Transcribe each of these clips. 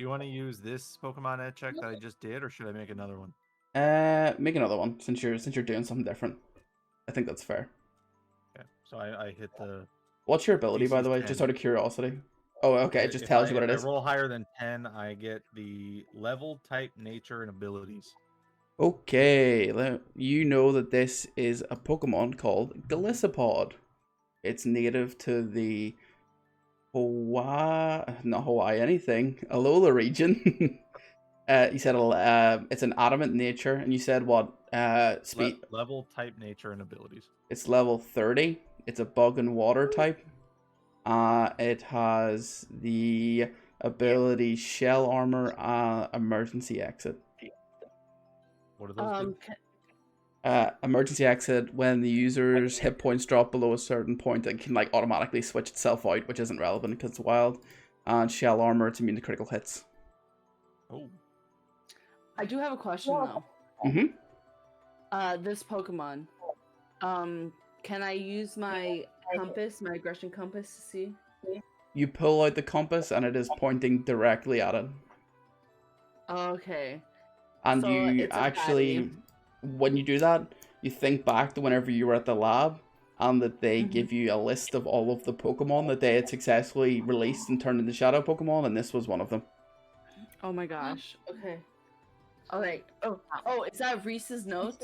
Do you want to use this Pokemon Ed check that I just did, or should I make another one? Make another one since you're doing something different. I think that's fair. Okay, so I hit the. What's your ability, by DC's the way? 10. Just out of curiosity. Oh, okay. It just tells you what it If I is. roll higher than 10, I get the level, type, nature, and abilities. Okay, you know that this is a Pokemon called Golisopod. It's native to the not Hawaii, anything, Alola region. You said it's an adamant nature, and you said what? Speed. Level, type, nature, and abilities. It's level 30. It's a bug and water type. It has the ability Shell Armor, Emergency Exit. What do those do? Emergency Exit, when the user's hit points drop below a certain point, it can like automatically switch itself out, which isn't relevant because it's wild. And Shell Armor, it's immune to critical hits. Oh. I do have a question though. Mm-hmm. This Pokemon. Can I use my compass, my aggression compass to see? You pull out the compass and it is pointing directly at it. Okay. And So you it's a actually, when you do that, you think back to whenever you were at the lab and that they give you a list of all of the Pokemon that they had successfully released and turned into Shadow Pokemon, and this was one of them. Oh my gosh. Okay. Alright. Oh, is that Reese's note?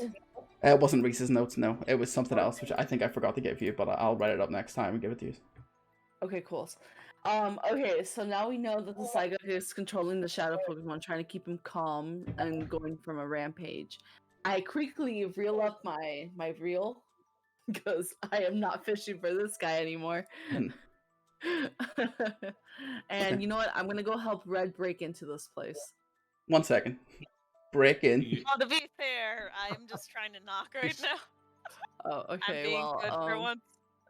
It wasn't Reese's Notes, no. It was something else, which I think I forgot to give you, but I'll write it up next time and give it to you. Okay, cool. Okay, so now we know that the Psychic is controlling the Shadow Pokemon, trying to keep him calm and going from a rampage. I quickly reel up my reel because I am not fishing for this guy anymore. And Okay. you know what? I'm gonna go help Red break into this place. 1 second. Break in. Well, to be fair, I'm just trying to knock right now. Oh, okay. I'm being good for once.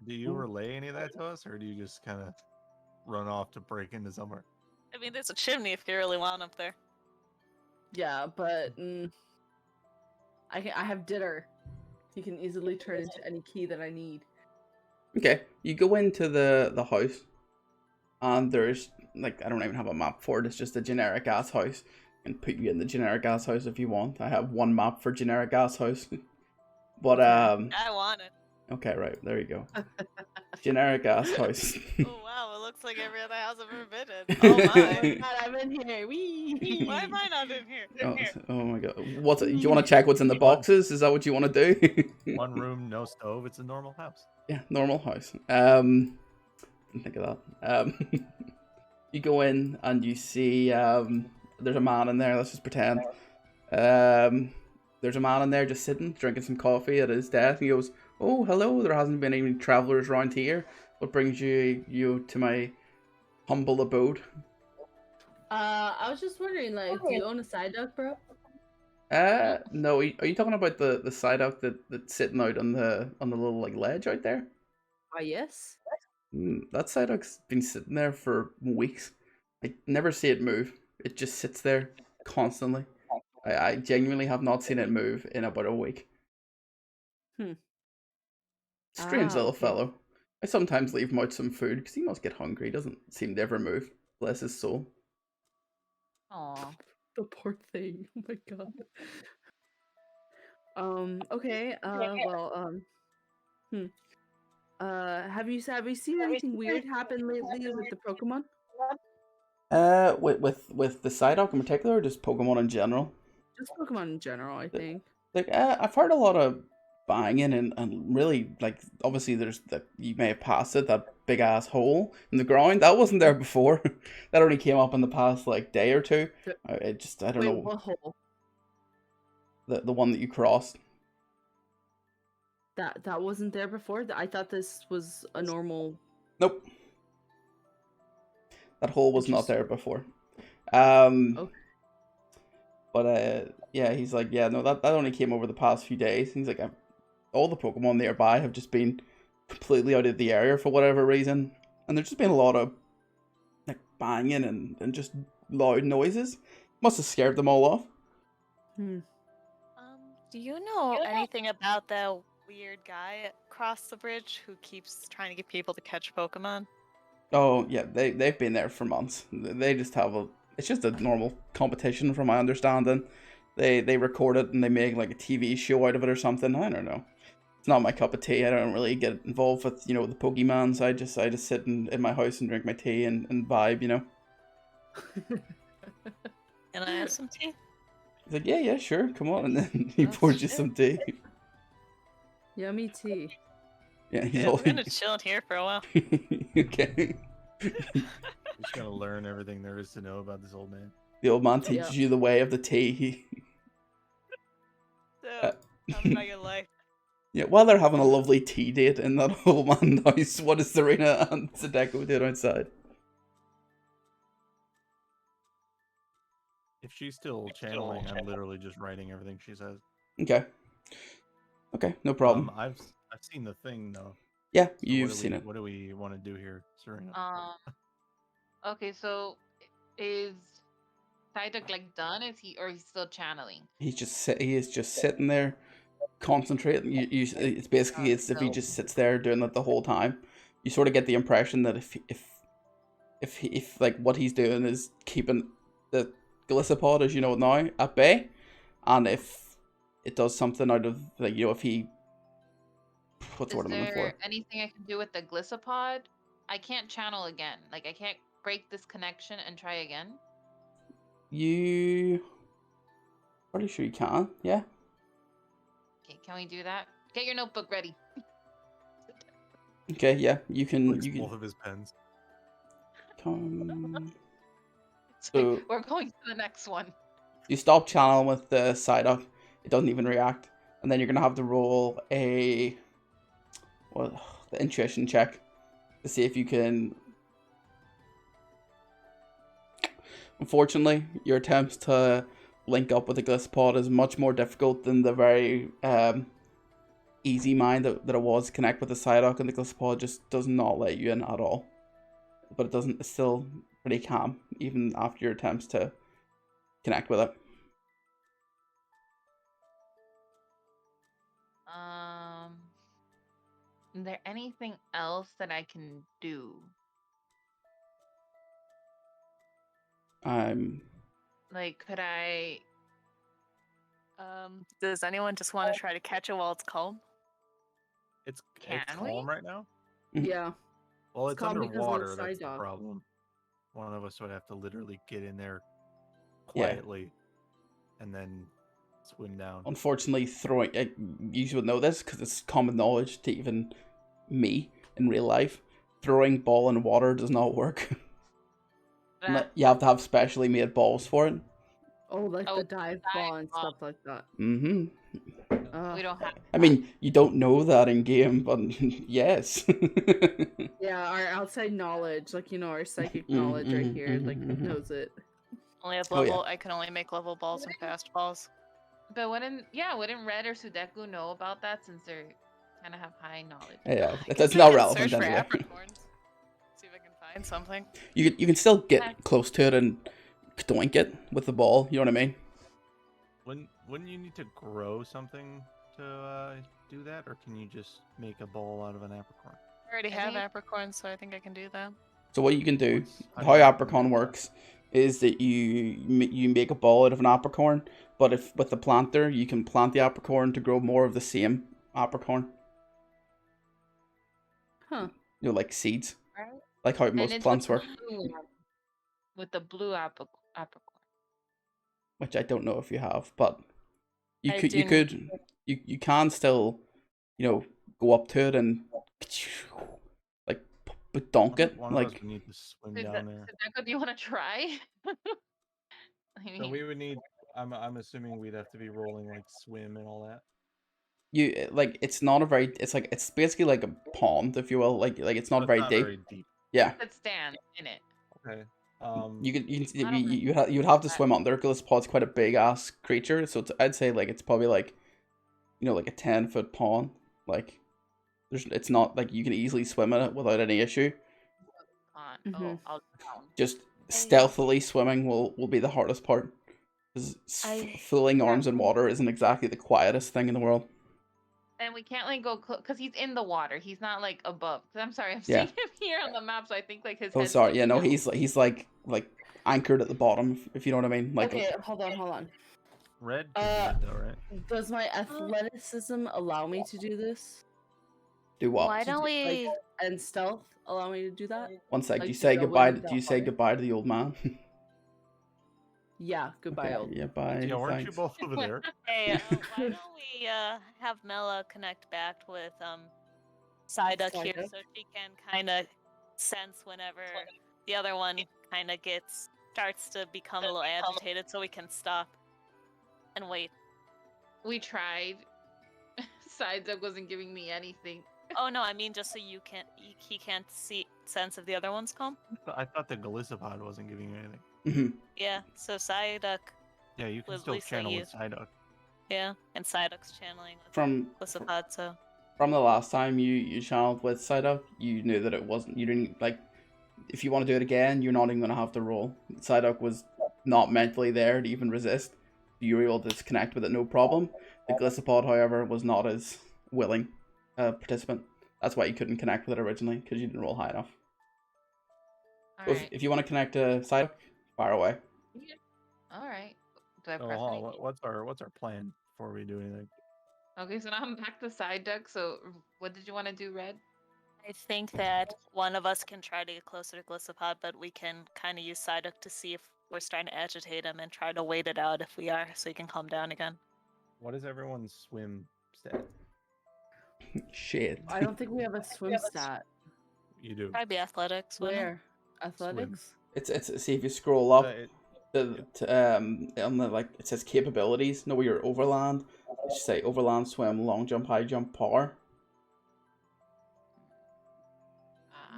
Do you relay any of that to us, or do you just kind of run off to break into somewhere? I mean, there's a chimney if you really want up there. Yeah, but I have Ditter. He can easily turn into any key that I need. Okay, you go into the house, and there's, like, I don't even have a map for it, it's just a generic ass house. I can put you in the generic ass house if you want. I have one map for generic ass house. But, I want it. okay, right, there you go. Generic ass house. Oh wow, it looks like every other house I've ever been in. Oh my. God, I'm in here. Wee. Why am I not in here? Oh my god. Do you want to check what's in the boxes? Is that what you want to do? One room, no stove. It's a normal house. Yeah, normal house. Didn't think of that. You go in and you see there's a man in there. Let's just pretend. There's a man in there just sitting, drinking some coffee at his desk. He goes, "Oh, hello. There hasn't been any travelers around here. What brings you to my humble abode?" I was just wondering, like, do you own a Psyduck, bro? No. Are you talking about the Psyduck that's sitting out on the little like ledge out there? Yes. That Psyduck's been sitting there for weeks. I never see it move. It just sits there constantly. I genuinely have not seen it move in about a week. Strange little fellow. I sometimes leave him out some food because he must get hungry. He doesn't seem to ever move. Bless his soul. Aw. The poor thing. Oh my god. Okay. Have you seen anything weird happen lately with the Pokemon? With the Psyduck in particular, or just Pokemon in general? Just Pokemon in general, I think. Like, I've heard a lot of banging and really, like, obviously there's that you may have passed it, that big ass hole in the ground that wasn't there before. That only came up in the past like day or two. I don't know. What hole? The one that you crossed. That wasn't there before. I thought this was a normal. Nope. That hole was not there before. Okay. But yeah, he's like, yeah, no, that only came over the past few days. He's like, all the Pokemon nearby have just been completely out of the area for whatever reason, and there's just been a lot of like banging and just loud noises. Must have scared them all off. Do you know anything about the weird guy across the bridge who keeps trying to get people to catch Pokemon? Oh yeah, they've been there for months. They just have it's just a normal competition, from my understanding. They record it and they make like a TV show out of it or something. I don't know. It's not my cup of tea. I don't really get involved with, the Pokemons. I just sit in my house and drink my tea and vibe, Can I have some tea? He's like, yeah, sure, come on. And then he Oh, pours you shit. some tea. Yummy tea. Yeah, he's Yeah, all we're gonna chill in here for a while. okay. Just gonna learn everything there is to know about this old man. The old man teaches you the way of the tea. So, tell me about your life. Yeah, while they're having a lovely tea date in that old man's house, what does Serena and Sadeko do outside? If she's still channeling, I'm literally just writing everything she says. Okay. Okay, no problem. I've seen the thing though. Yeah, So you've seen it. What do we want to do here, Serena? Okay, so is Psyduck like done? Or he's still channeling? He is just sitting there, concentrating. It's basically as if he just sits there doing that the whole time. You sort of get the impression that if like what he's doing is keeping the Gliscopod, as you know it now, at bay, and if it does something out of like if he what's the word I'm looking Is for? there anything I can do with the Gliscopod? I can't channel again. Like I can't break this connection and try again. You pretty sure you can, yeah. Okay, can we do that? Get your notebook ready. Okay, yeah, you can. Licks both of his pens. Come. It's like, So we're going to the next one. you stop channeling with the Psyduck. It doesn't even react, and then you're gonna have to roll the intuition check to see if you can. Unfortunately, your attempts to link up with the Gliscopod is much more difficult than the very easy mind that it was to connect with the Psyduck, and the Gliscopod just does not let you in at all. But it's still pretty calm, even after your attempts to connect with it. Is there anything else that I can do? Like, could I? Does anyone just want to try to catch it while it's calm? It's Can we? calm right now. Yeah. Well, It's it's calm because of the underwater. That's the Psyduck. problem. One of us would have to literally get in there Yeah. quietly, and then swim down. Unfortunately, you would know this because it's common knowledge to even me in real life. Throwing ball in water does not work. You have to have specially made balls for it. Oh, like Oh, the dive ball and ball. stuff like that. Mm-hmm. We don't have. I mean, you don't know that in game, but yes. Yeah, our outside knowledge, like our psychic Mhm, knowledge right mhm, here, mhm, like mhm. knows it. Only have Oh, yeah. level. I can only make level balls and fast balls. But wouldn't Red or Sudeku know about that since they're kind of have high knowledge? Yeah, I guess that's I not can relevant search for anyway. apricorns. See if I can find something. You can still get close to it and doink it with the ball. You know what I mean? Wouldn't you need to grow something to do that, or can you just make a ball out of an apricorn? I already I have think- apricorns, so I think I can do that. So what you can do, How do how you apricot make that? works, is that you make a ball out of an apricorn, but if with the planter, you can plant the apricorn to grow more of the same apricorn. Huh. Like seeds, Right. like how And most it's plants with work. with the blue apricorn. Which I don't know if you have, but you I could you do. could you can still go up to it and like donk it One of us like. would need to swim Sudeku, down there. do you want to try? I So mean, we would need. I'm assuming we'd have to be rolling like swim and all that. It's not a very it's basically like a pond, if you will, like it's not But very not deep. very deep. Yeah, let's stand in it. Okay. you I don't you'd have to swim under because pod's quite a big ass creature, so I'd say like it's probably like like a 10-foot pond. Like it's not like you can easily swim in it without any issue. Oh, Mhm. I'll drown. Just stealthily swimming will be the hardest part. Because fooling arms in water isn't exactly the quietest thing in the world. And we can't like go close because he's in the water. He's not like above. 'Cause I'm sorry, I'm Yeah. seeing him here on the map, so I think like his Oh, head's sorry. Yeah, no, looking out. he's like anchored at the bottom, if you know what I mean. Like, Okay, hold on. Red can do it though, right? Does my athleticism allow me to do this? do what? Why don't Like, we? and stealth allow me to do that? One sec. like, Do you to say go goodbye? in Do without you say fire? goodbye to the old man? Yeah, goodbye, Okay, old. yeah, bye. Yeah, weren't you Thanks. both over there? Hey, why don't we have Mela connect back with Psyduck here Psyduck? so she can kind of sense whenever the other one kind of starts to become a little agitated, so we can stop and wait. We tried. Psyduck wasn't giving me anything. Oh no, I mean just so he can't sense if the other one's calm. I thought the Galissapod wasn't giving you anything. Mhm. Yeah, so Psyduck, Yeah, you can With still Lisa, channel you- with Psyduck. yeah, and Psyduck's channeling with From Lissapod, so from the last time you channeled with Psyduck, you knew that it wasn't. You didn't like. If you want to do it again, you're not even gonna have to roll. Psyduck was not mentally there to even resist. You were able to disconnect with it, no problem. The Glissapod, however, was not as willing participant. That's why you couldn't connect with it originally, because you didn't roll high enough. So Alright. if you want to connect to Psyduck, fire away. Alright. Do I So, press hold on, anything? what's our plan before we do anything? Okay, so now I'm back to Psyduck. So what did you want to do, Red? I think that one of us can try to get closer to Glissapod, but we can kind of use Psyduck to see if we're starting to agitate him and try to wait it out if we are, so he can calm down again. What is everyone's swim stat? Shit. I don't think we have a swim stat. You do. Probably athletics. wouldn't it? Where? Athletics? It's see if you scroll up. It- On the like it says capabilities. Know where you're overland. It should say overland swim, long jump, high jump, power.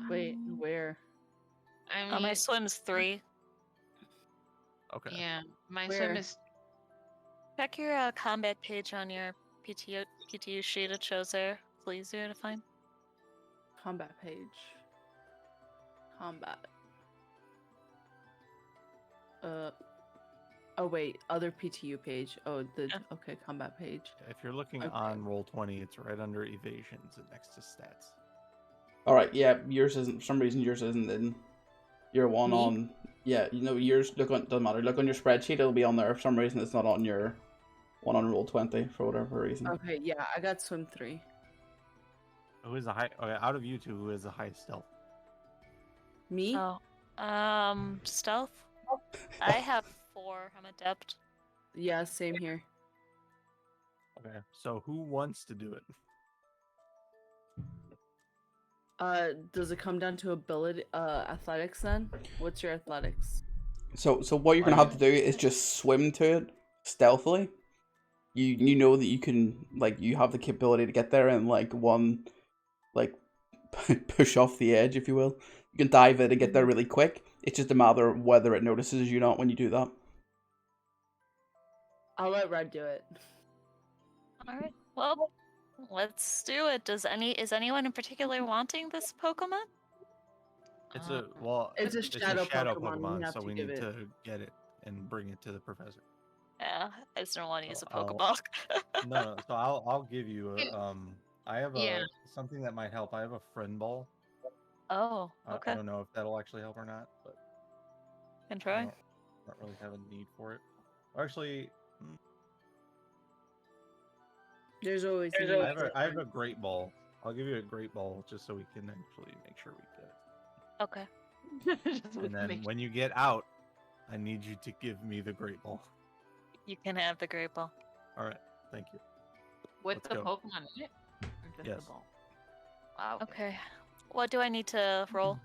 Wait, where? I mean, My swim's 3. okay. yeah, my Where? swim is. Check your combat page on your PTU sheet. It shows there. It's easier to find. Combat page. Combat. Oh wait, other PTU page. Oh, Yeah. okay, combat page. If you're looking Okay. on Roll20, it's right under evasions and next to stats. All right, yeah, yours isn't. For some reason, yours isn't in. Your one Me? on. Yeah, you know yours. Look on. Doesn't matter. Look on your spreadsheet. It'll be on there. For some reason, it's not on your one on Roll20 for whatever reason. Okay, yeah, I got swim 3. Who is the high? Okay, out of you two, who is the highest stealth? Me? Oh, stealth. I have 4. I'm adept. Yeah, same here. Okay, so who wants to do it? Does it come down to ability, athletics then? What's your athletics? So what you're gonna have to do is just swim to it stealthily. You know that you can you have the capability to get there in one push off the edge, if you will. You can dive in and get there really quick. It's just a matter of whether it notices you not when you do that. I'll let Red do it. All right. Well, let's do it. Is anyone in particular wanting this Pokemon? It's Uh, It's a shadow Pokemon, you have so to we give need it. to get it and bring it to the professor. Yeah, I just don't want to use a I'll- Pokeball. No, so I'll give you Yeah. a I have Yeah. something that might help. I have a friend ball. Oh, I okay. don't know if that'll actually help or not, but Can I try. don't really have a need for it. Actually, There's always. I a need have for a, I have friend. a great ball. I'll give you a great ball just so we can actually make sure we get it. Okay. Just And then make- when you get out, I need you to give me the great ball. You can have the Great Ball. All right, thank you. with let's the go. Pokemon in it? Or just Yes. the ball? Wow. Okay. What do I need to roll?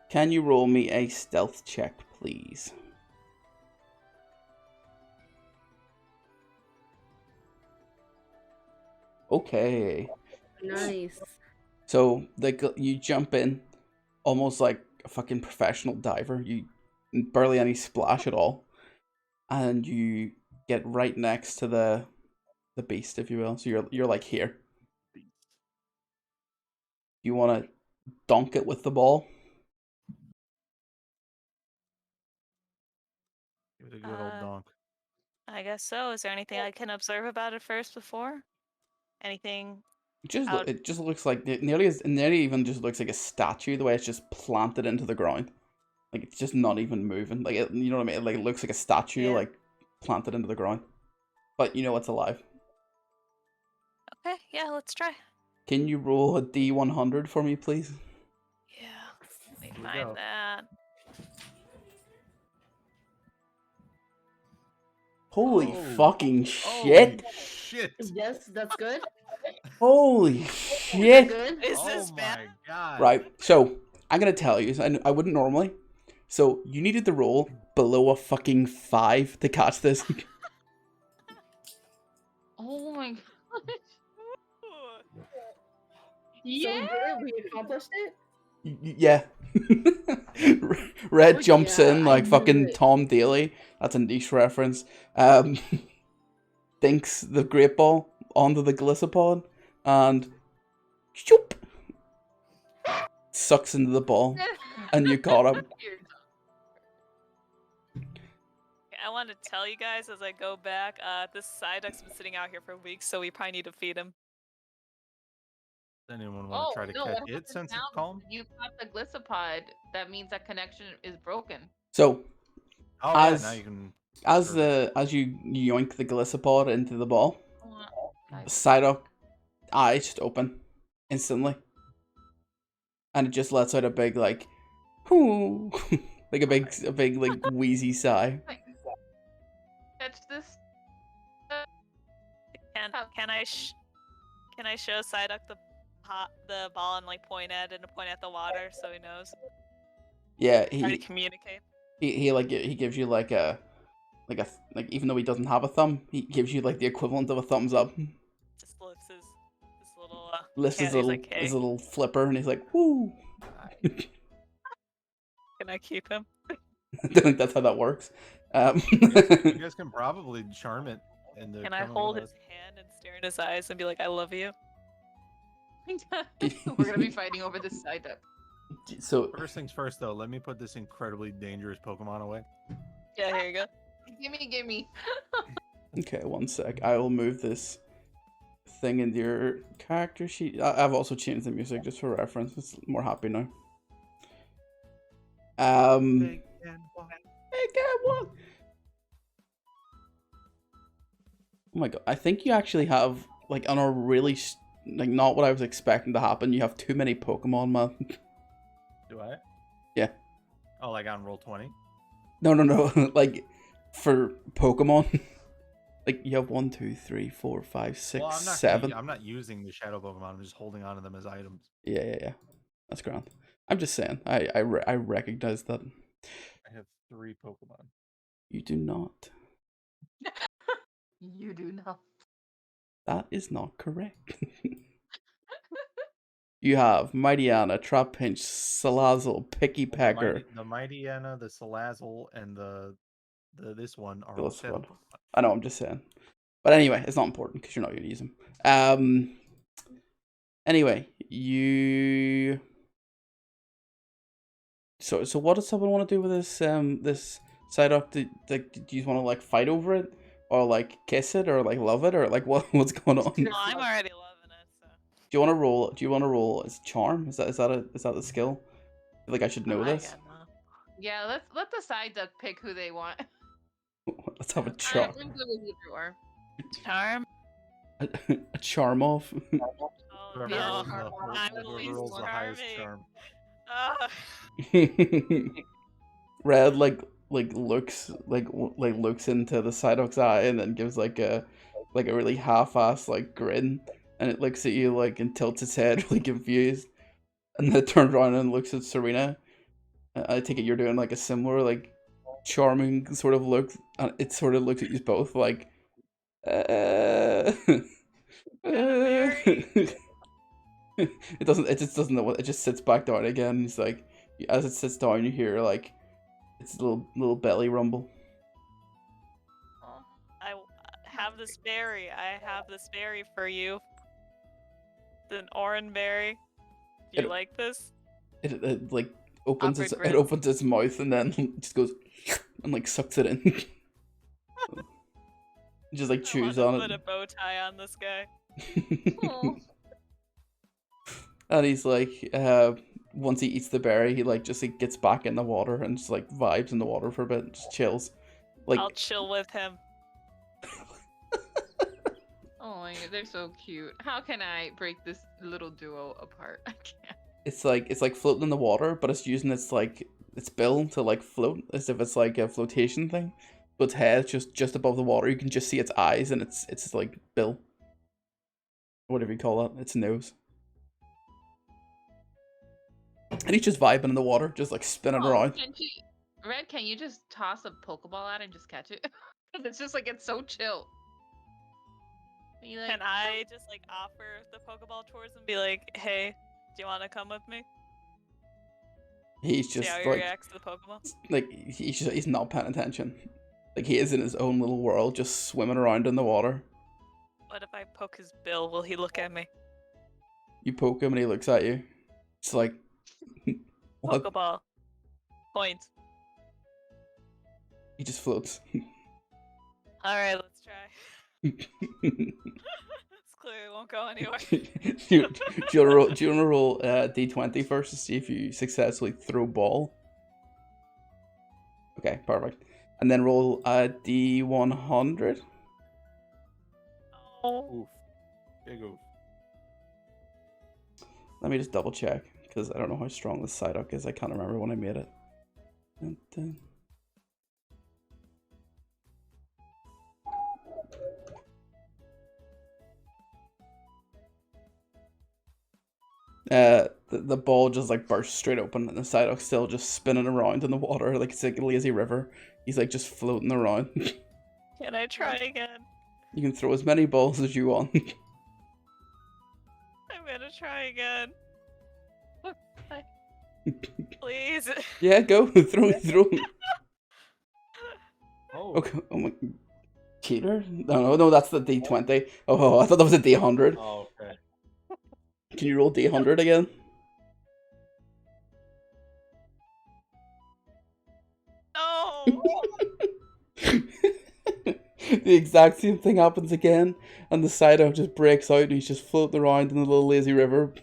Can you roll me a stealth check, please? Okay. Nice. So you jump in almost like a fucking professional diver. You barely any splash at all, and you get right next to the beast, if you will. So you're like here. You want to dunk it with the ball? Give it a good old Uh, donk. I guess so. Is there anything I can observe about it first before? Anything? It just looks like nearly even just looks like a statue the way it's just planted into the ground. Like it's just not even moving. Like you know what I mean? Like it looks like a statue, Yeah. like planted into the ground. But you know it's alive. Okay, yeah, let's try. Can you roll a D100 for me, please? Yeah, let me Here we find go. that. Holy Oh. fucking Holy shit! shit! Yes, that's good. Holy Is that shit! good? Is Oh this my bad? god! Right, so I'm gonna tell you, and I wouldn't normally. So you needed to roll below a fucking 5 to catch this. Oh my god. Ooh. So Yeah. we did it. We accomplished it. Yeah. Red Oh, jumps yeah, in I like knew fucking it. Tom Daly. That's a niche reference. Dinks the great ball onto the glycopod and shoop, sucks into the ball, and you caught him. I want to tell you guys as I go back, this Psyduck's been sitting out here for weeks, so we probably need to feed him. Does anyone want Oh to try to no! catch What it happens since now? it's calm? You caught the glycopod. That means that connection is broken. So Oh As- yeah, now you can. as Sure. as you yoink the glycopod into the ball, Guys, Psyduck eyes just open instantly, and it just lets out a big like, whoo, like a big like wheezy sigh. catch this. Can I show Psyduck the ball and like point at it and point at the water so he knows? Yeah, Try to communicate. he gives you like even though he doesn't have a thumb, he gives you like the equivalent of a thumbs up. Just lifts his little Lifts hand, his he's little like, hey, his little flipper, and he's like, woo. can I keep him? I don't think that's how that works. You guys can probably charm it. Can I hold his hand and stare in his eyes and be like, I love you? We're gonna be fighting over this side duck. So First things first, though. Let me put this incredibly dangerous Pokemon away. Yeah, here you go. Gimme. okay, one sec. I will move this thing into your character sheet. I've also changed the music just for reference. It's more happy now. Big and wide. Hey, get one. Oh my god! I think you actually have like on a really like not what I was expecting to happen. You have too many Pokemon, man. Do I? Yeah. Oh, like on roll 20? No. Like for Pokemon, like you have 1, 2, 3, 4, 5, 6, Well, I'm not 7. I'm not using the shadow Pokemon. I'm just holding on to them as items. Yeah. That's grand. I'm just saying. I recognize that. I have 3 Pokemon. You do not. You do not. That is not correct. You have Mightyena, Trapinch, Salazzle, Picky Pecker. The Mightyena, the Salazzle, and the this one are all Those shadow one. Pokemon. I know, I'm just saying. But anyway, it's not important because you're not going to use them. Anyway, you. So what does someone want to do with this this Psyduck? Do you want to like fight over it, or like kiss it, or like love it, or like what's going on? No, I'm already loving it, so. Do you want to roll? Do you want to roll as charm? Is that the skill? I feel like I should know this. Yeah, let the side duck pick who they want. Let's have a charm. I'm good with either or. Charm? A charm off. Oh, Whoever no. rolls I'm the whoever least rolls the highest charming. charm. Red looks looks into the Psyduck's eye and then gives like a really half-assed like grin, and it looks at you like and tilts its head really confused, and then turns around and looks at Serena. I take it you're doing like a similar like charming sort of look, and it sort of looks at you both like it doesn't. It just doesn't know what. It just sits back down again. It's like as it sits down, you hear like it's a little belly rumble. I have this berry. I have this berry for you. It's an orange berry. Do you like this? It like opens Awkward its grin. it opens its mouth and then just goes and like sucks it in. Just like chews I on want to it. put a bow tie on this guy. Oh. And he's like, once he eats the berry, he like just like gets back in the water and just like vibes in the water for a bit, and just chills. Like I'll chill with him. Oh my god, they're so cute. How can I break this little duo apart? I can't. it's like floating in the water, but it's using its bill to like float as if it's like a flotation thing. So its head's just above the water. You can just see its eyes and its like bill, whatever you call that, its nose. And he's just vibing in the water, just like spinning around. Red, can you just toss a Pokeball at it and just catch it? Because it's just like, it's so chill. Can I just like offer the Pokeball towards him and be like, hey, do you want to come with me? He's See just how he like, reacts to the Pokeball? like he's not paying attention. Like he is in his own little world, just swimming around in the water. What if I poke his bill? Will he look at me? You poke him and he looks at you. It's like, what? Pokeball. Point. He just floats. Alright, let's try. This clearly won't go anywhere. do you want to roll D20 first to see if you successfully throw ball? Okay, perfect. And then roll D100. Oh. Oof. Big oof. Let me just double check, because I don't know how strong this Psyduck is. I can't remember when I made it. Dun, dun. The ball just like bursts straight open, and the Psyduck's still just spinning around in the water like it's like a lazy river. He's like just floating around. Can I try again? You can throw as many balls as you want. I'm gonna try again. Please. Yeah, go throw. Oh. Okay. Oh my. Cheater? No, that's the D20. Oh, I thought that was a D100. Oh, okay. Can you roll D100 again? No. The exact same thing happens again, and the Psyduck just breaks out and he's just floating around in the little lazy river.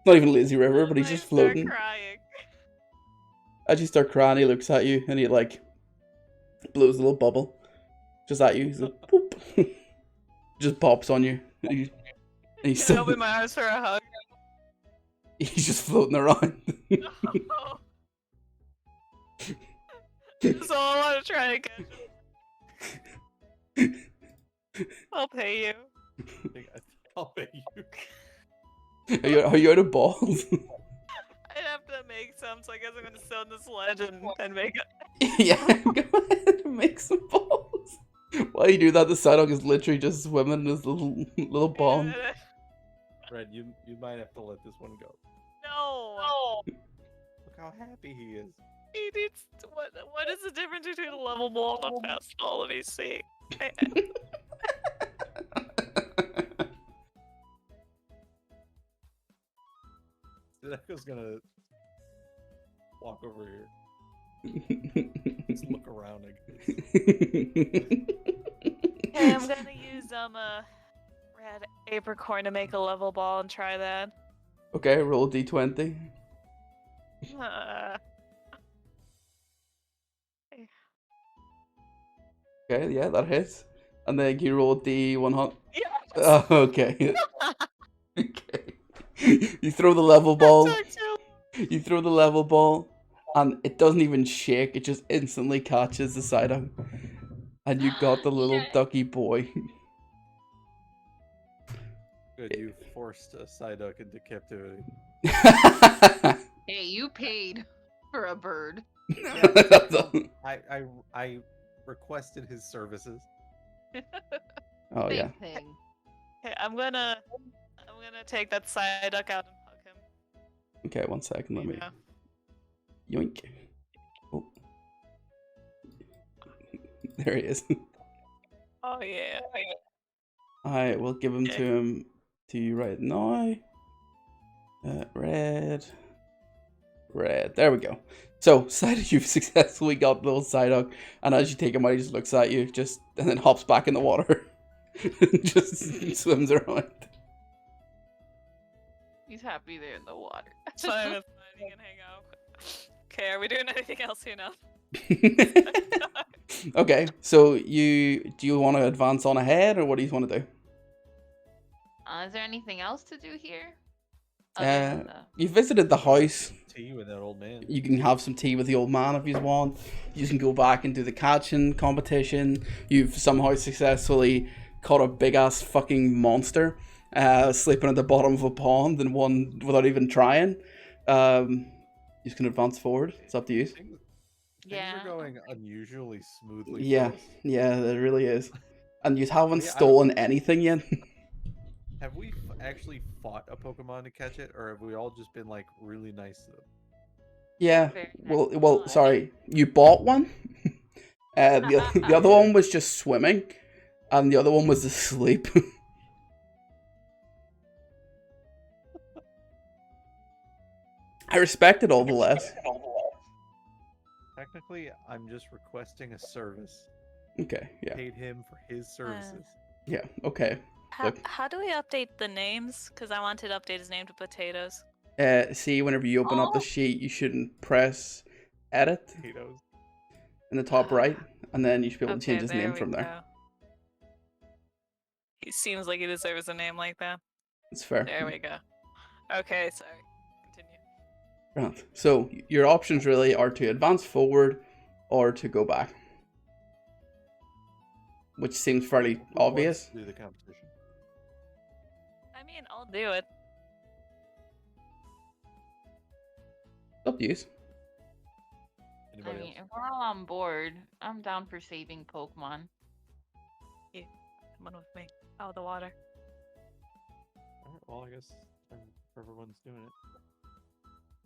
Not even a lazy river, but he's just floating. Crying. As you start crying, he looks at you and he like blows a little bubble just at you. He's like, poop. Just pops on you. And he's Can I open my arms for a hug? he's just floating around. No. So I want to try to catch him. I'll pay you. I think I'll pay you. Are you out of balls? I'd have to make some, so I guess I'm gonna sit on this ledge and make it. Yeah, go ahead and make some balls. While you do that, the Psyduck is literally just swimming in his little pond. Fred, you might have to let this one go. No. Look how happy he is. He needs to, what is the difference between a level ball and a fastball? Let me see. Echo's gonna walk over here. Just look around, I guess. Okay, I'm gonna use red apricorn to make a level ball and try that. Okay, roll D20. Okay, yeah, that hits. And then you roll D100. Yes. Oh, okay. Okay. You throw the level ball. You throw the level ball, and it doesn't even shake. It just instantly catches the Psyduck. And you got the little ducky boy. Good, you forced a Psyduck into captivity. Hey, you paid for a bird. I requested his services. Oh yeah. Same thing. Okay, I'm gonna take that Psyduck out and hug him. Okay, 1 second. Let me. Yeah. Yoink. Oh. There he is. Oh yeah. I will give him to you right now. Red. There we go. So, Psyduck, you've successfully got the little Psyduck, and as you take him out, he just looks at you, and then hops back in the water. Just swims around. He's happy there in the water. It's fine, it's fine. you can hang out. Okay, are we doing anything else here now? Okay, so do you want to advance on ahead, or what do you want to do? Is there anything else to do here? Other than the... You visited the house. Tea with that old man. You can have some tea with the old man if you want. You can go back and do the catching competition. You've somehow successfully caught a big ass fucking monster sleeping at the bottom of a pond and won without even trying. You can advance forward. It's up to you. Things Yeah. are going unusually smoothly. Yeah, For us. yeah, it really is. And you haven't Yeah, I don't- stolen anything yet. Have we actually fought a Pokemon to catch it, or have we all just been like really nice to them? Yeah. Very Well, nice. well, sorry. You bought one. The other one was just swimming, and the other one was asleep. I respect it all the less. Technically, I'm just requesting a service. Okay, yeah. Paid him for his services. Yeah, okay. Look. How do we update the names? Because I wanted to update his name to Potatoes. See, whenever you open up the Oh. sheet, you shouldn't press edit Potatoes. in the top right, and then you should be able to change his there name we from there. go. He seems like he deserves a name like that. It's fair. There we go. Okay, sorry. Continue. Right. So your options really are to advance forward or to go back, which seems fairly Who wants obvious. to do the competition. I mean, I'll do it. Up to you. I Anybody mean, if else? we're all on board, I'm down for saving Pokemon. Come on with me. Oh, the water. Alright, well, I guess everyone's doing it.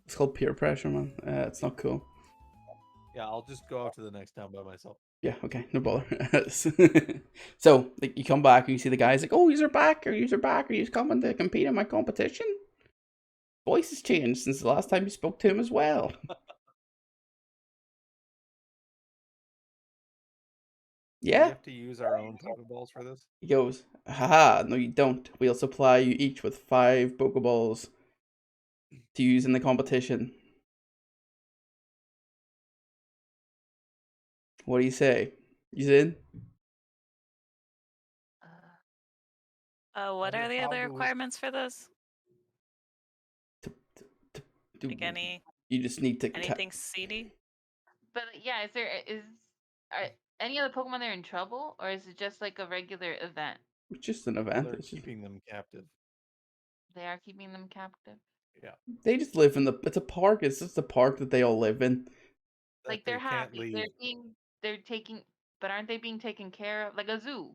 It's called peer pressure, man. It's not cool. Yeah, I'll just go out to the next town by myself. Yeah, okay, no bother. So, like, you come back and you see the guys like, oh, you're back, or you're back, or you're coming to compete in my competition? Voice has changed since the last time you spoke to him as well. Do we Yeah? have to use our own Pokeballs for this? He goes, haha, no you don't. We'll supply you each with 5 Pokeballs to use in the competition. What do you say? You in? What How are the do other we- requirements for this? Do, Like you just need to anything seedy? But yeah, are any other Pokemon there in trouble, or is it just like a regular event? It's just an Well, event. they're It's just, keeping them captive. They are keeping them captive. Yeah. they just live in it's a park. It's just a park that they all live in. That Like they they're can't happy. leave. They're taking, but aren't they being taken care of like a zoo?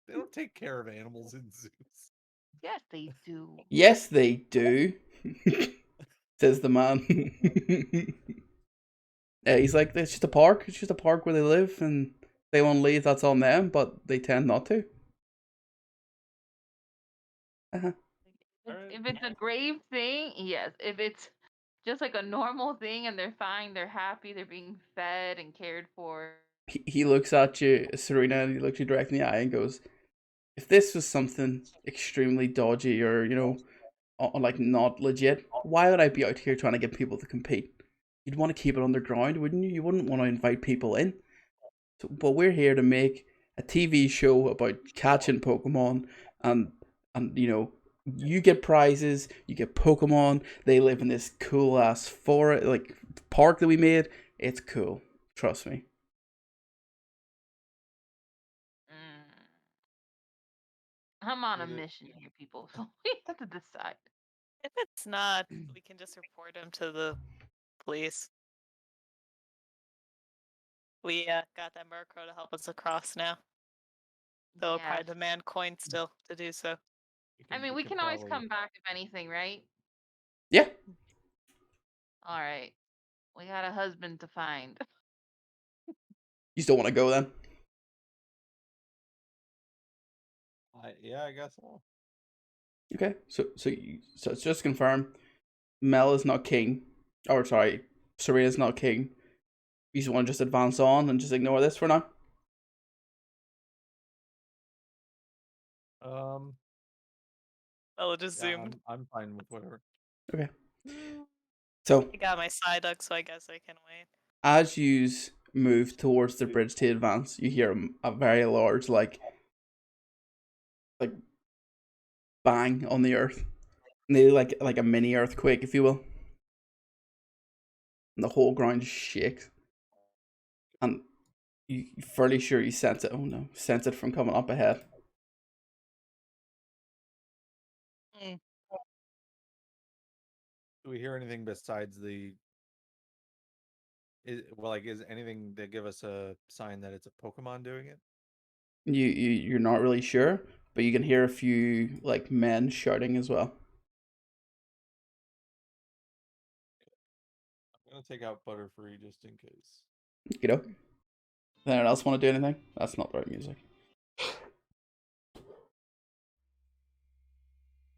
They don't take care of animals in zoos. Yes, they do. Yes, they do, says the man. Yeah, he's like, it's just a park. It's just a park where they live, and they want to leave. That's on them, but they tend not to. Uh-huh. Alright. If it's a grave thing, yes. If it's just like a normal thing and they're fine, they're happy, they're being fed and cared for. He looks at you, Serena, and he looks you direct in the eye and goes, if this was something extremely dodgy or, like not legit, why would I be out here trying to get people to compete? You'd want to keep it underground, wouldn't you? You wouldn't want to invite people in. So, but we're here to make a TV show about catching Pokemon, and you get prizes, you get Pokemon. They live in this cool ass forest, like park that we made. It's cool, trust me. I'm on a Would it- mission here, people. So we have to decide. If it's not, we can just report him to the police. We got that Murkrow to help us across now. Though Yes. probably demand coins still to do so. I mean, we can always probably- come back if anything, right? Yeah, All right. We got a husband to find. you still want to go then? Yeah, I guess so. Okay, so it's just confirm. Mel is not king, or sorry, Serena's not king. You just want to just advance on and just ignore this for now. Um, I'll just yeah, zoomed. I'm fine with whatever. Okay. So I got my Psyduck, so I guess I can wait. as you move towards the bridge to advance, you hear a very large like bang on the earth, nearly like a mini earthquake, if you will. And the whole ground just shakes, and you're fairly sure you sense it. Oh no, sense it from coming up ahead. Mm. Do we hear anything besides the? Is anything that give us a sign that it's a Pokemon doing it? You're not really sure, but you can hear a few like men shouting as well. I'm gonna take out Butterfree just in case. You know. Does anyone else want to do anything? That's not the right music.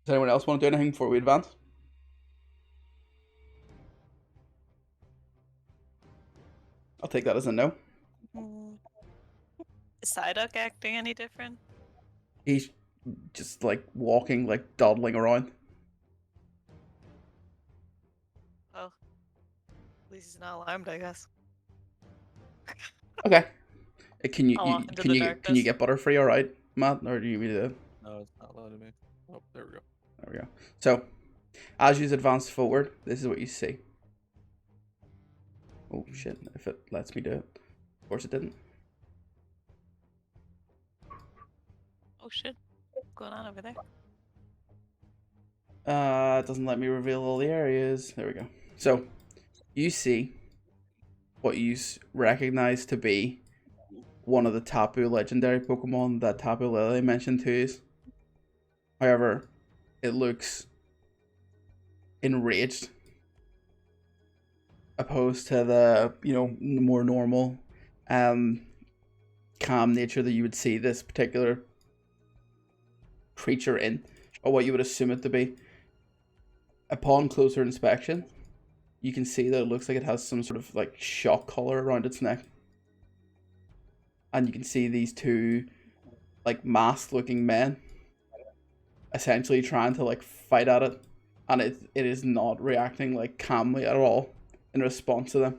Does anyone else want to do anything before we advance? I'll take that as a no. Mm. Is Psyduck acting any different? He's just like walking, like dawdling around. Oh, at least he's not alarmed, I guess. Okay. Can you, I'll you walk into can the you can you darkness. get Butterfree all right, Matt, or do you need me to? No, it's not letting me. Oh, there we go. There we go. So, as you advance forward, this is what you see. Oh shit! If it lets me do it, of course it didn't. Oh shit. What's going on over there? It doesn't let me reveal all the areas. There we go. So, you see what you recognize to be one of the Tapu legendary Pokemon that Tapu Lele mentioned to us. However, it looks enraged, opposed to the more normal, calm nature that you would see this particular creature in, or what you would assume it to be. Upon closer inspection, you can see that it looks like it has some sort of like shock collar around its neck. And you can see these two like masked looking men essentially trying to like fight at it, and it is not reacting like calmly at all in response to them.